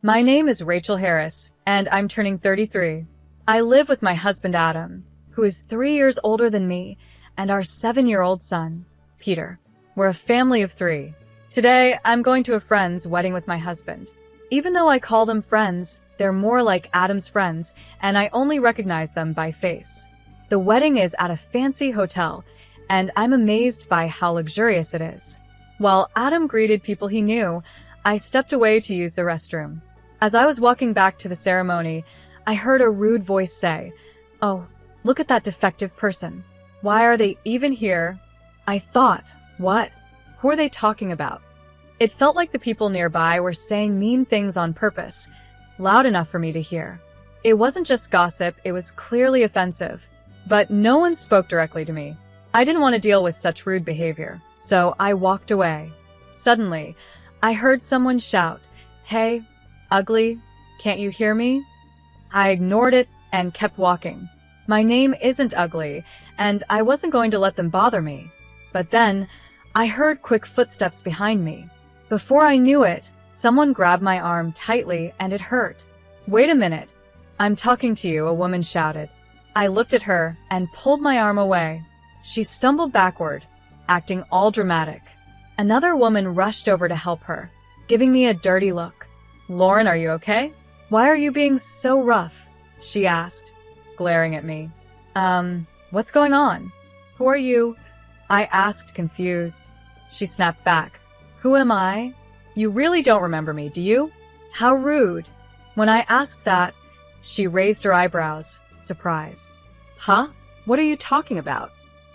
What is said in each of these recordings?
My name is Rachel Harris, and I'm turning 33. I live with my husband Adam, who is 3 years older than me, and our 7-year-old son, Peter. We're a family of 3. Today, I'm going to a friend's wedding with my husband. Even though I call them friends, they're more like Adam's friends, and I only recognize them by face. The wedding is at a fancy hotel, and I'm amazed by how luxurious it is. While Adam greeted people he knew, I stepped away to use the restroom. As I was walking back to the ceremony, I heard a rude voice say, "Oh, look at that defective person. Why are they even here?" I thought, what? Who are they talking about? It felt like the people nearby were saying mean things on purpose, loud enough for me to hear. It wasn't just gossip, it was clearly offensive. But no one spoke directly to me. I didn't want to deal with such rude behavior, so I walked away. Suddenly, I heard someone shout, "Hey, ugly, can't you hear me?" I ignored it and kept walking. My name isn't ugly, and I wasn't going to let them bother me. But then, I heard quick footsteps behind me. Before I knew it, someone grabbed my arm tightly and it hurt. "Wait a minute. I'm talking to you," a woman shouted. I looked at her and pulled my arm away. She stumbled backward, acting all dramatic. Another woman rushed over to help her, giving me a dirty look. "Lauren, are you okay? Why are you being so rough?" she asked, glaring at me. What's going on? Who are you?" I asked, confused. She snapped back. "Who am I? You really don't remember me, do you? How rude." When I asked that, she raised her eyebrows, surprised. "Huh? What are you talking about?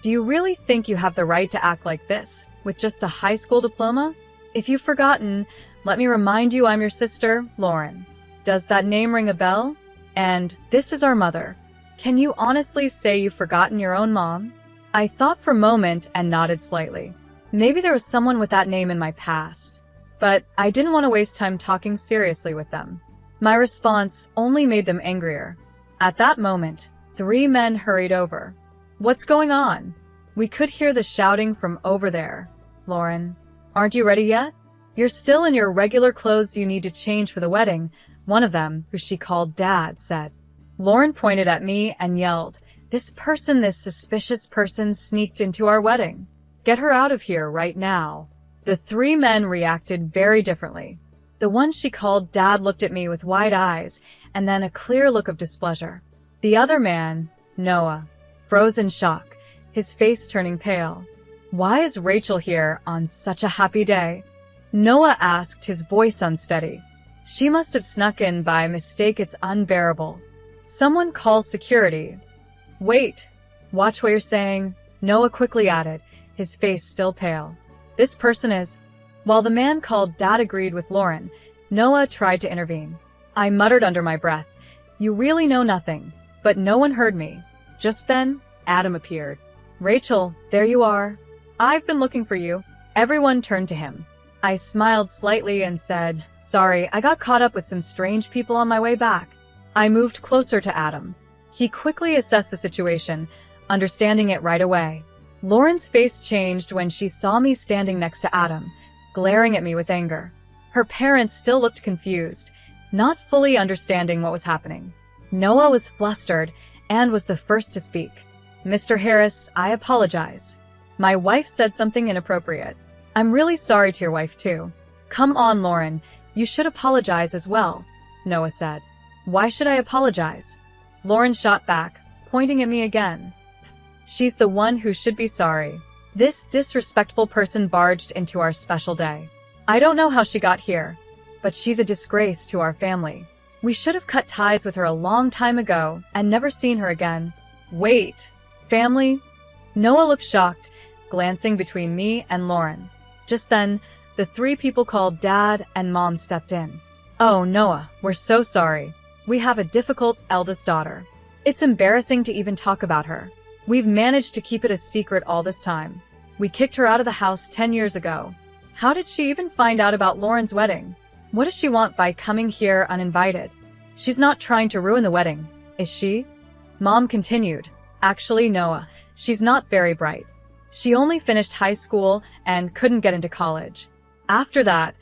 Do you really think you have the right to act like this, with just a high school diploma? If you've forgotten, let me remind you I'm your sister, Lauren. Does that name ring a bell? And this is our mother. Can you honestly say you've forgotten your own mom?" I thought for a moment and nodded slightly. Maybe there was someone with that name in my past. But I didn't want to waste time talking seriously with them. My response only made them angrier. At that moment, 3 men hurried over. "What's going on?" "We could hear the shouting from over there. Lauren, aren't you ready yet? You're still in your regular clothes, you need to change for the wedding," one of them, who she called Dad, said. Lauren pointed at me and yelled, this suspicious person sneaked into our wedding. Get her out of here right now." The 3 men reacted very differently. The one she called Dad looked at me with wide eyes and then a clear look of displeasure. The other man, Noah, froze in shock, his face turning pale. "Why is Rachel here on such a happy day?" Noah asked, his voice unsteady. "She must have snuck in by mistake, it's unbearable. Someone call security." "Wait, watch what you're saying," Noah quickly added, his face still pale. "This person is—" While the man called Dad agreed with Lauren, Noah tried to intervene. I muttered under my breath, "You really know nothing," but no one heard me. Just then, Adam appeared. "Rachel, there you are. I've been looking for you." Everyone turned to him. I smiled slightly and said, "Sorry, I got caught up with some strange people on my way back." I moved closer to Adam. He quickly assessed the situation, understanding it right away. Lauren's face changed when she saw me standing next to Adam, glaring at me with anger. Her parents still looked confused, not fully understanding what was happening. Noah was flustered and was the first to speak. "Mr. Harris, I apologize. My wife said something inappropriate." "I'm really sorry to your wife too." "Come on, Lauren, you should apologize as well," Noah said. "Why should I apologize?" Lauren shot back, pointing at me again. "She's the one who should be sorry. This disrespectful person barged into our special day. I don't know how she got here, but she's a disgrace to our family. We should have cut ties with her a long time ago and never seen her again." "Wait, family?" Noah looked shocked, glancing between me and Lauren. Just then, the 3 people called Dad and Mom stepped in. "Oh, Noah, we're so sorry. We have a difficult eldest daughter. It's embarrassing to even talk about her. We've managed to keep it a secret all this time. We kicked her out of the house 10 years ago. How did she even find out about Lauren's wedding? What does she want by coming here uninvited? She's not trying to ruin the wedding, is she?" Mom continued. "Actually, Noah, she's not very bright. She only finished high school and couldn't get into college. After that,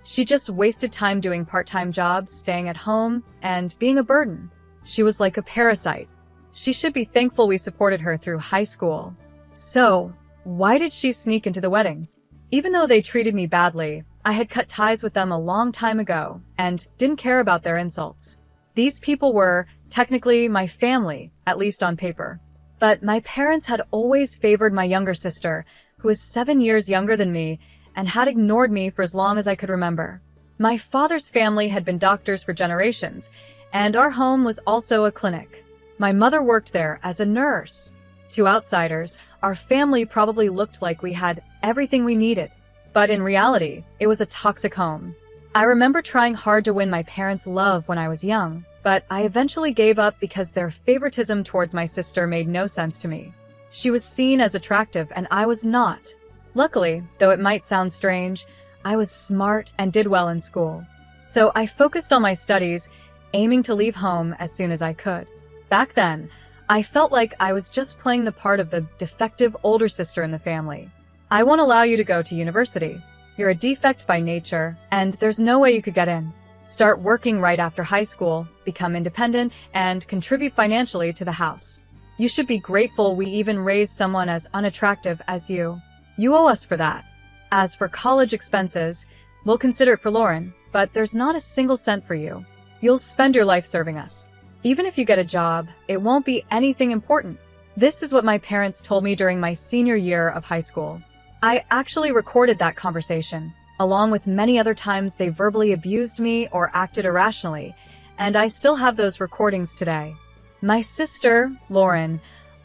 She just wasted time doing part-time jobs, staying at home, and being a burden. She was like a parasite. She should be thankful we supported her through high school. So, why did she sneak into the weddings? Even though they treated me badly, I had cut ties with them a long time ago and didn't care about their insults. These people were, technically, my family, at least on paper. But my parents had always favored my younger sister, who is 7 years younger than me, and had ignored me for as long as I could remember. My father's family had been doctors for generations, and our home was also a clinic. My mother worked there as a nurse. To outsiders, our family probably looked like we had everything we needed. But in reality, it was a toxic home. I remember trying hard to win my parents' love when I was young, but I eventually gave up because their favoritism towards my sister made no sense to me. She was seen as attractive and I was not. Luckily, though it might sound strange, I was smart and did well in school. So I focused on my studies, aiming to leave home as soon as I could. Back then, I felt like I was just playing the part of the defective older sister in the family. I won't allow you to go to university. You're a defect by nature, and there's no way you could get in. Start working right after high school, become independent, and contribute financially to the house. You should be grateful we even raised someone as unattractive as you. You owe us for that. As for college expenses, we'll consider it for Lauren, but there's not a single cent for you. You'll spend your life serving us. Even if you get a job, it won't be anything important. This is what my parents told me during my senior year of high school. I actually recorded that conversation, along with many other times they verbally abused me or acted irrationally, and I still have those recordings today. My sister, Lauren,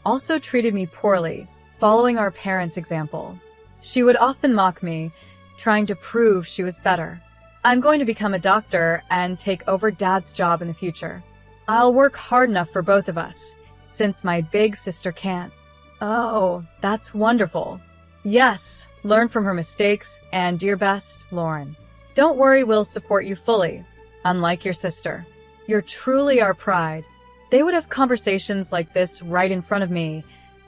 also treated me poorly, following our parents' example. She would often mock me, trying to prove she was better. I'm going to become a doctor and take over Dad's job in the future. I'll work hard enough for both of us, since my big sister can't. Oh, that's wonderful. Yes, learn from her mistakes, and do your best, Lauren. Don't worry, we'll support you fully, unlike your sister. You're truly our pride. They would have conversations like this right in front of me,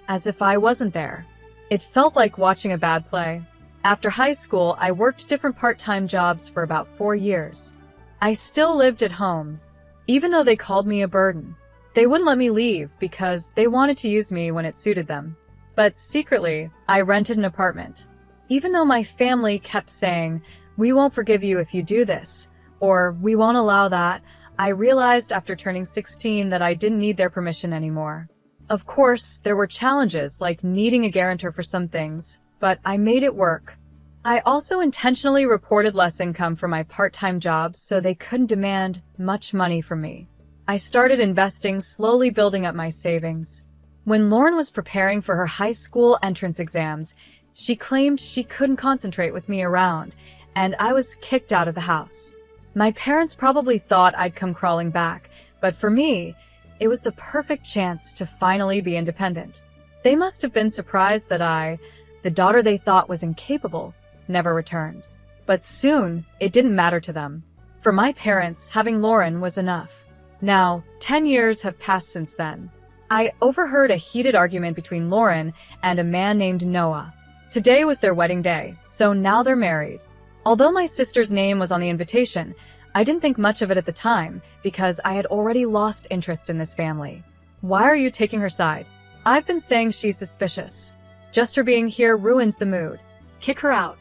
as if I wasn't there. It felt like watching a bad play. After high school, I worked different part-time jobs for about 4 years. I still lived at home, even though they called me a burden. They wouldn't let me leave because they wanted to use me when it suited them. But secretly, I rented an apartment. Even though my family kept saying, "We won't forgive you if you do this," or "We won't allow that," I realized after turning 16 that I didn't need their permission anymore. Of course, there were challenges like needing a guarantor for some things, but I made it work. I also intentionally reported less income for my part-time jobs so they couldn't demand much money from me. I started investing, slowly building up my savings. When Lauren was preparing for her high school entrance exams, she claimed she couldn't concentrate with me around, and I was kicked out of the house. My parents probably thought I'd come crawling back, but for me, it was the perfect chance to finally be independent. They must have been surprised that I, the daughter they thought was incapable, never returned. But soon, it didn't matter to them. For my parents, having Lauren was enough. Now, 10 years have passed since then. I overheard a heated argument between Lauren and a man named Noah. Today was their wedding day, so now they're married. Although my sister's name was on the invitation, I didn't think much of it at the time because I had already lost interest in this family. Why are you taking her side? I've been saying she's suspicious. Just her being here ruins the mood. Kick her out,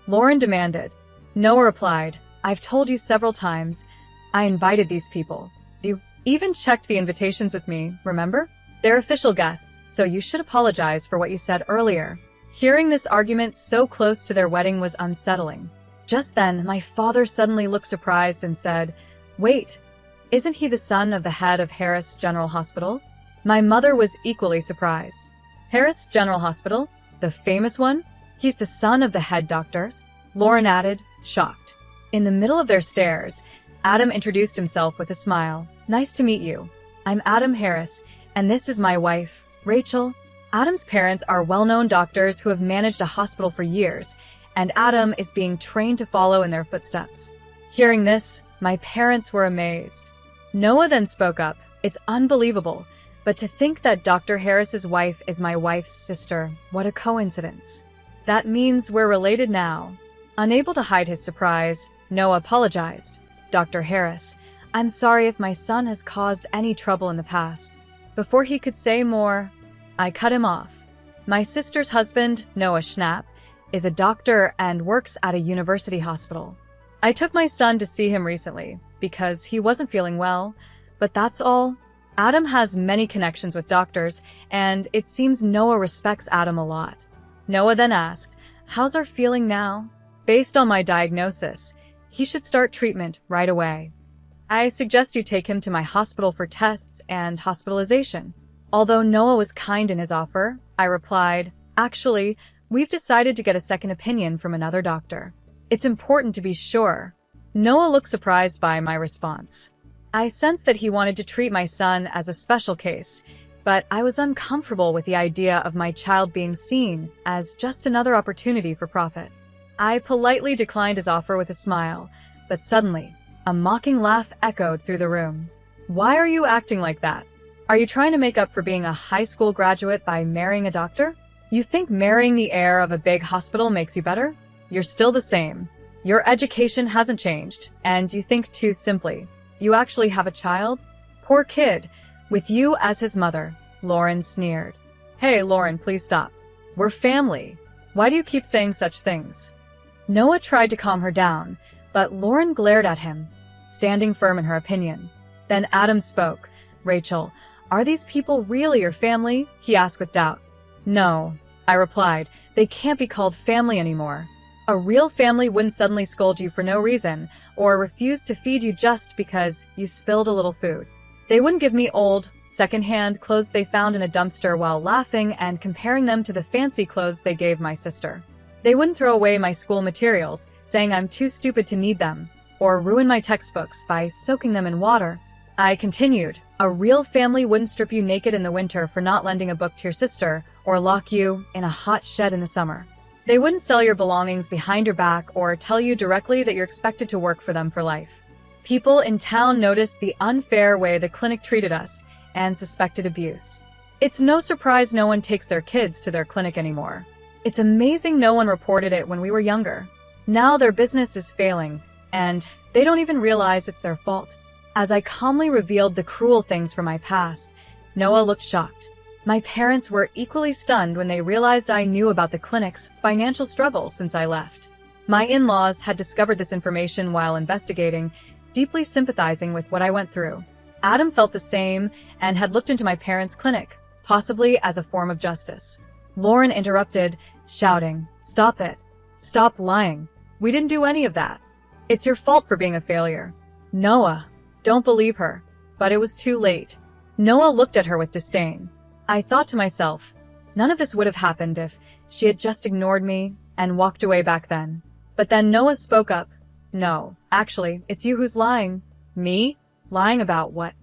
Lauren demanded. Noah replied, "I've told you several times. I invited these people. You even checked the invitations with me, remember? They're official guests, so you should apologize for what you said earlier." Hearing this argument so close to their wedding was unsettling. Just then, my father suddenly looked surprised and said, "Wait, isn't he the son of the head of Harris General Hospital?" My mother was equally surprised. "Harris General Hospital? The famous one? He's the son of the head doctors?" Lauren added, shocked. In the middle of their stares, Adam introduced himself with a smile. "Nice to meet you. I'm Adam Harris, and this is my wife, Rachel." Adam's parents are well-known doctors who have managed a hospital for years, and Adam is being trained to follow in their footsteps. Hearing this, my parents were amazed. Noah then spoke up. "It's unbelievable, but to think that Dr. Harris's wife is my wife's sister, what a coincidence. That means we're related now." Unable to hide his surprise, Noah apologized. Dr. Harris, I'm sorry if my son has caused any trouble in the past. Before he could say more, I cut him off. My sister's husband, Noah Schnapp, is a doctor and works at a university hospital. I took my son to see him recently because he wasn't feeling well, but that's all. Adam has many connections with doctors, and it seems Noah respects Adam a lot. Noah then asked, how's our feeling now? Based on my diagnosis, he should start treatment right away. I suggest you take him to my hospital for tests and hospitalization. Although Noah was kind in his offer, I replied, actually, we've decided to get a second opinion from another doctor. It's important to be sure. Noah looked surprised by my response. I sensed that he wanted to treat my son as a special case, but I was uncomfortable with the idea of my child being seen as just another opportunity for profit. I politely declined his offer with a smile, but suddenly, a mocking laugh echoed through the room. Why are you acting like that? Are you trying to make up for being a high school graduate by marrying a doctor? You think marrying the heir of a big hospital makes you better? You're still the same. Your education hasn't changed, and you think too simply. You actually have a child? Poor kid, with you as his mother, Lauren sneered. Hey, Lauren, please stop. We're family. Why do you keep saying such things? Noah tried to calm her down, but Lauren glared at him, standing firm in her opinion. Then Adam spoke. Rachel, are these people really your family? He asked with doubt. No, I replied. They can't be called family anymore. A real family wouldn't suddenly scold you for no reason, or refuse to feed you just because you spilled a little food. They wouldn't give me old, second-hand clothes they found in a dumpster while laughing and comparing them to the fancy clothes they gave my sister. They wouldn't throw away my school materials, saying I'm too stupid to need them, or ruin my textbooks by soaking them in water. I continued, a real family wouldn't strip you naked in the winter for not lending a book to your sister, or lock you in a hot shed in the summer. They wouldn't sell your belongings behind your back or tell you directly that you're expected to work for them for life. People in town noticed the unfair way the clinic treated us and suspected abuse. It's no surprise no one takes their kids to their clinic anymore. It's amazing no one reported it when we were younger. Now their business is failing, and they don't even realize it's their fault. As I calmly revealed the cruel things from my past, Noah looked shocked. My parents were equally stunned when they realized I knew about the clinic's financial struggles since I left. My in-laws had discovered this information while investigating, deeply sympathizing with what I went through. Adam felt the same and had looked into my parents' clinic, possibly as a form of justice. Lauren interrupted, shouting, "Stop it. Stop lying. We didn't do any of that. It's your fault for being a failure." Noah, don't believe her. But it was too late. Noah looked at her with disdain. I thought to myself, none of this would have happened if she had just ignored me and walked away back then. But then Noah spoke up. No, actually, it's you who's lying. Me? Lying about what?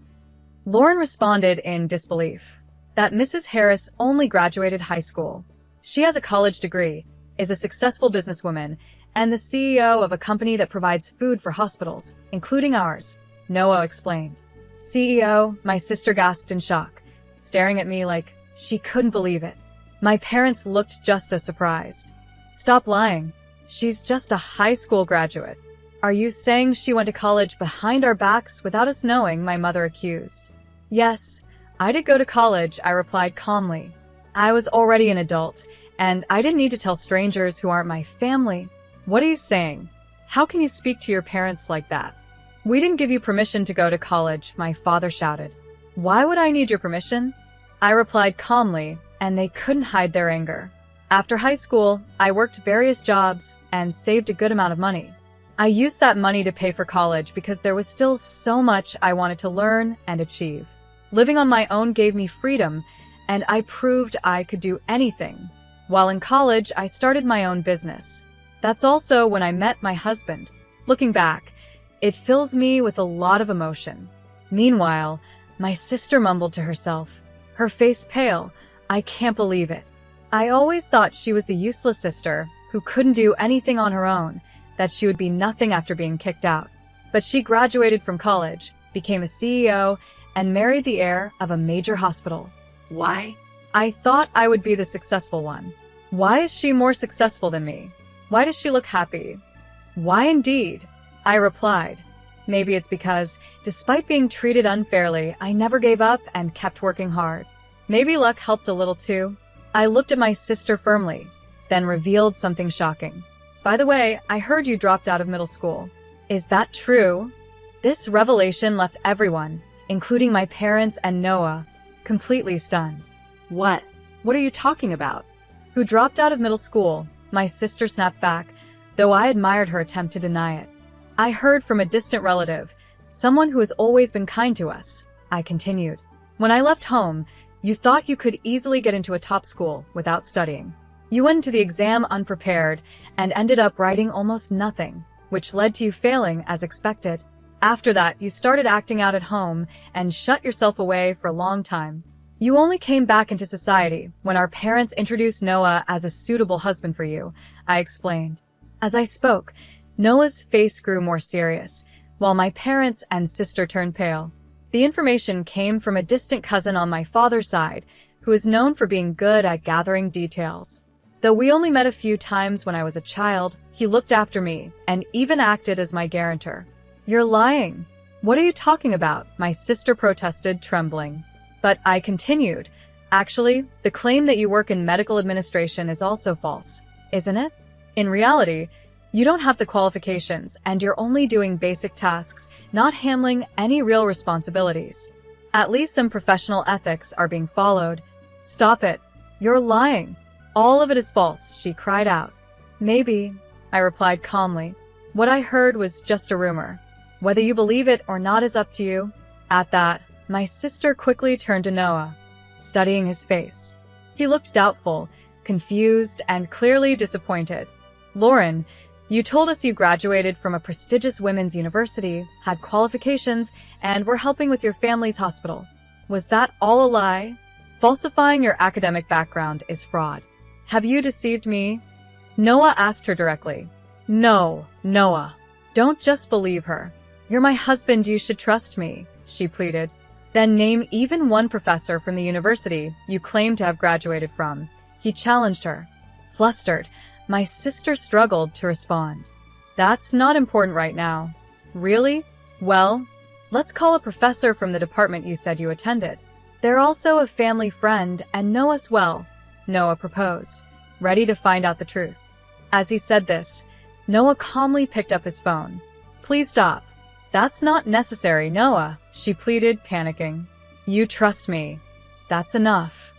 Lauren responded in disbelief. That Mrs. Harris only graduated high school. She has a college degree, is a successful businesswoman, and the CEO of a company that provides food for hospitals, including ours, Noah explained. CEO, my sister gasped in shock, staring at me like she couldn't believe it. My parents looked just as surprised. Stop lying. She's just a high school graduate. Are you saying she went to college behind our backs without us knowing? My mother accused. Yes, I did go to college, I replied calmly. I was already an adult, and I didn't need to tell strangers who aren't my family. What are you saying? How can you speak to your parents like that? We didn't give you permission to go to college, my father shouted. Why would I need your permission? I replied calmly, and they couldn't hide their anger. After high school, I worked various jobs and saved a good amount of money. I used that money to pay for college because there was still so much I wanted to learn and achieve. Living on my own gave me freedom, and I proved I could do anything. While in college, I started my own business. That's also when I met my husband. Looking back, it fills me with a lot of emotion. Meanwhile, my sister mumbled to herself, her face pale. I can't believe it. I always thought she was the useless sister who couldn't do anything on her own, that she would be nothing after being kicked out. But she graduated from college, became a CEO, and married the heir of a major hospital. Why? I thought I would be the successful one. Why is she more successful than me? Why does she look happy? Why indeed? I replied. Maybe it's because, despite being treated unfairly, I never gave up and kept working hard. Maybe luck helped a little too. I looked at my sister firmly, then revealed something shocking. By the way, I heard you dropped out of middle school. Is that true? This revelation left everyone, including my parents and Noah, completely stunned. What? What are you talking about? Who dropped out of middle school? My sister snapped back, though I admired her attempt to deny it. I heard from a distant relative, someone who has always been kind to us. I continued. When I left home, you thought you could easily get into a top school without studying. You went into the exam unprepared and ended up writing almost nothing, which led to you failing as expected. After that, you started acting out at home and shut yourself away for a long time. You only came back into society when our parents introduced Noah as a suitable husband for you, I explained. As I spoke, Noah's face grew more serious, while my parents and sister turned pale. The information came from a distant cousin on my father's side, who is known for being good at gathering details. Though we only met a few times when I was a child, he looked after me and even acted as my guarantor. You're lying. What are you talking about? My sister protested, trembling. But I continued. Actually, the claim that you work in medical administration is also false, isn't it? In reality, you don't have the qualifications and you're only doing basic tasks, not handling any real responsibilities. At least some professional ethics are being followed. Stop it. You're lying. All of it is false, she cried out. Maybe, I replied calmly. What I heard was just a rumor. Whether you believe it or not is up to you. At that, my sister quickly turned to Noah, studying his face. He looked doubtful, confused, and clearly disappointed. Lauren, you told us you graduated from a prestigious women's university, had qualifications, and were helping with your family's hospital. Was that all a lie? Falsifying your academic background is fraud. Have you deceived me? Noah asked her directly. No, Noah. Don't just believe her. You're my husband, you should trust me, she pleaded. Then name even one professor from the university you claim to have graduated from. He challenged her. Flustered, my sister struggled to respond. That's not important right now. Really? Well, let's call a professor from the department you said you attended. They're also a family friend and know us well, Noah proposed, ready to find out the truth. As he said this, Noah calmly picked up his phone. Please stop. That's not necessary, Noah, she pleaded, panicking. You trust me. That's enough.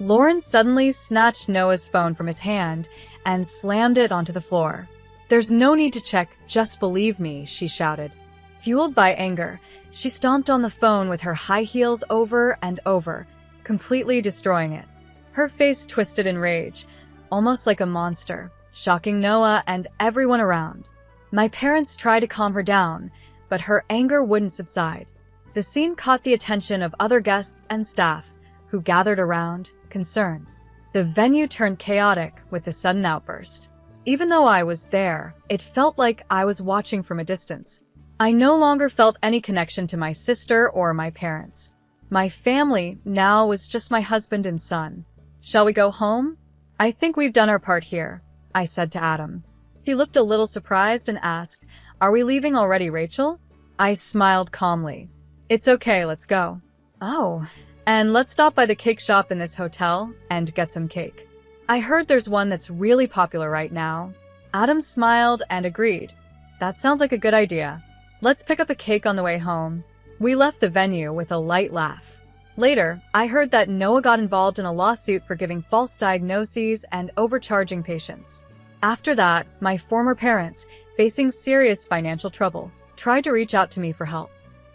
Lauren suddenly snatched Noah's phone from his hand and slammed it onto the floor. There's no need to check, just believe me, she shouted. Fueled by anger, she stomped on the phone with her high heels over and over, completely destroying it. Her face twisted in rage, almost like a monster, shocking Noah and everyone around. My parents tried to calm her down, but her anger wouldn't subside. The scene caught the attention of other guests and staff, who gathered around, concerned. The venue turned chaotic with the sudden outburst. Even though I was there, it felt like I was watching from a distance. I no longer felt any connection to my sister or my parents. My family now was just my husband and son. Shall we go home? I think we've done our part here, I said to Adam. He looked a little surprised and asked, Are we leaving already, Rachel? I smiled calmly. It's okay, let's go. Oh, and let's stop by the cake shop in this hotel and get some cake. I heard there's one that's really popular right now. Adam smiled and agreed. That sounds like a good idea. Let's pick up a cake on the way home. We left the venue with a light laugh. Later, I heard that Noah got involved in a lawsuit for giving false diagnoses and overcharging patients. After that, my former parents, facing serious financial trouble, tried to reach out to me for help.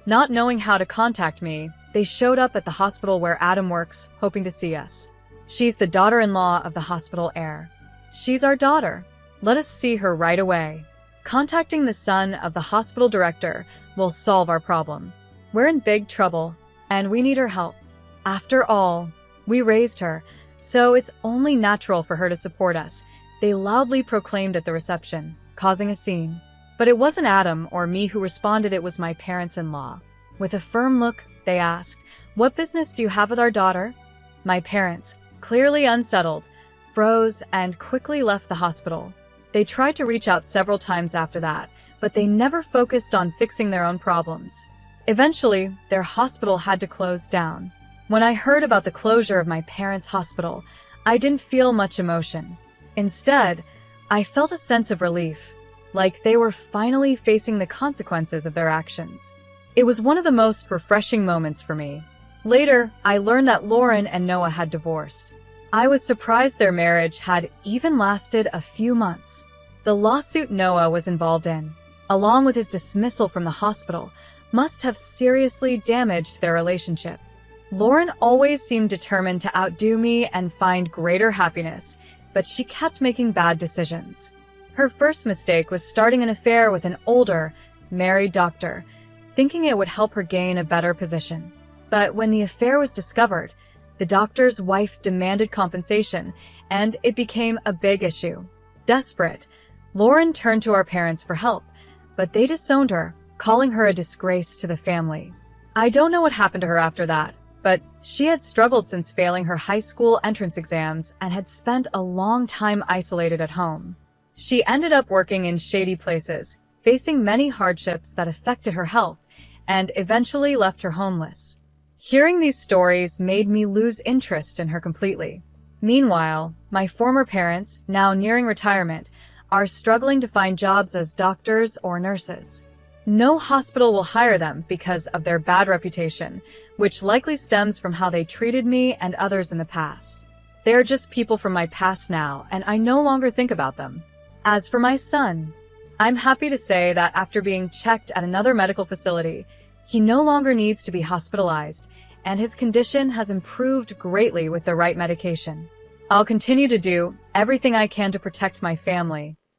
Not knowing how to contact me, they showed up at the hospital where Adam works, hoping to see us. She's the daughter-in-law of the hospital heir. She's our daughter. Let us see her right away. Contacting the son of the hospital director will solve our problem. We're in big trouble, and we need her help. After all, we raised her, so it's only natural for her to support us, they loudly proclaimed at the reception, causing a scene. But it wasn't Adam or me who responded, it was my parents-in-law. With a firm look, they asked, What business do you have with our daughter? My parents, clearly unsettled, froze and quickly left the hospital. They tried to reach out several times after that, but they never focused on fixing their own problems. Eventually, their hospital had to close down. When I heard about the closure of my parents' hospital, I didn't feel much emotion. Instead, I felt a sense of relief, like they were finally facing the consequences of their actions. It was one of the most refreshing moments for me. Later, I learned that Lauren and Noah had divorced. I was surprised their marriage had even lasted a few months. The lawsuit Noah was involved in, along with his dismissal from the hospital, must have seriously damaged their relationship. Lauren always seemed determined to outdo me and find greater happiness, but she kept making bad decisions. Her first mistake was starting an affair with an older, married doctor, thinking it would help her gain a better position. But when the affair was discovered, the doctor's wife demanded compensation, and it became a big issue. Desperate, Lauren turned to our parents for help, but they disowned her, calling her a disgrace to the family. I don't know what happened to her after that, but she had struggled since failing her high school entrance exams and had spent a long time isolated at home. She ended up working in shady places, facing many hardships that affected her health, and eventually left her homeless. Hearing these stories made me lose interest in her completely. Meanwhile, my former parents, now nearing retirement, are struggling to find jobs as doctors or nurses. No hospital will hire them because of their bad reputation, which likely stems from how they treated me and others in the past. They are just people from my past now, and I no longer think about them. As for my son, I'm happy to say that after being checked at another medical facility, he no longer needs to be hospitalized, and his condition has improved greatly with the right medication. I'll continue to do everything I can to protect my family